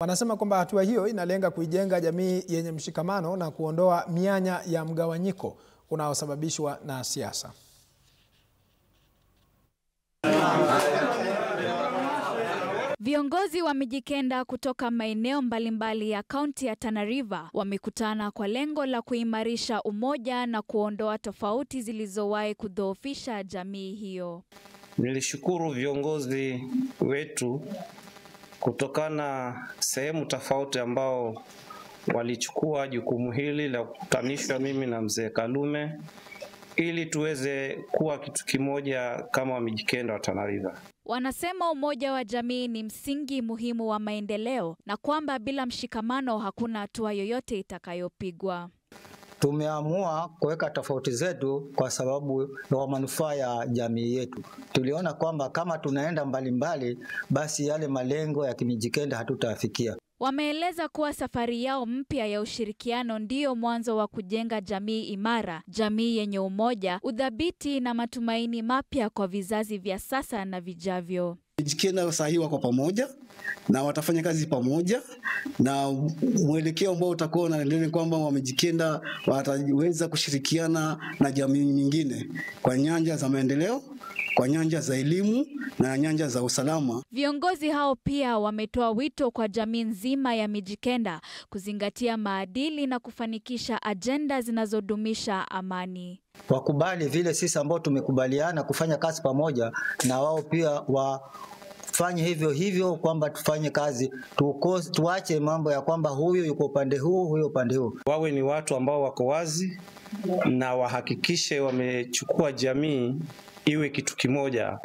Wanasema kwamba hatua hiyo inalenga kuijenga jamii yenye mshikamano na kuondoa mianya ya mgawanyiko unaosababishwa na siasa. Viongozi wa Mijikenda kutoka maeneo mbalimbali ya kaunti ya Tana River wamekutana kwa lengo la kuimarisha umoja na kuondoa tofauti zilizowahi kudhoofisha jamii hiyo. Nilishukuru viongozi wetu kutokana sehemu tofauti ambao walichukua jukumu hili la kukutanishwa mimi na mzee Kalume ili tuweze kuwa kitu kimoja kama Wamijikenda wa Tana River. Wanasema umoja wa jamii ni msingi muhimu wa maendeleo na kwamba bila mshikamano hakuna hatua yoyote itakayopigwa. Tumeamua kuweka tofauti zetu kwa sababu ya manufaa ya jamii yetu. Tuliona kwamba kama tunaenda mbalimbali basi yale malengo ya Kimijikenda hatutafikia. Wameeleza kuwa safari yao mpya ya ushirikiano ndio mwanzo wa kujenga jamii imara, jamii yenye umoja, udhabiti na matumaini mapya kwa vizazi vya sasa na vijavyo. Mijikenda sahihi wako pamoja na watafanya kazi pamoja, na mwelekeo ambao utakuwa unaendelea kwamba Wamijikenda wataweza kushirikiana na jamii nyingine kwa nyanja za maendeleo, kwa nyanja za elimu na nyanja za usalama. Viongozi hao pia wametoa wito kwa jamii nzima ya Mijikenda kuzingatia maadili na kufanikisha ajenda zinazodumisha amani. Wakubali vile sisi ambao tumekubaliana kufanya kazi pamoja, na wao pia wafanye hivyo kwamba tufanye kazi, tuache mambo ya kwamba huyu yuko upande huu, huyu upande huu. Wawe ni watu ambao wako wazi na wahakikishe wamechukua jamii iwe kitu kimoja.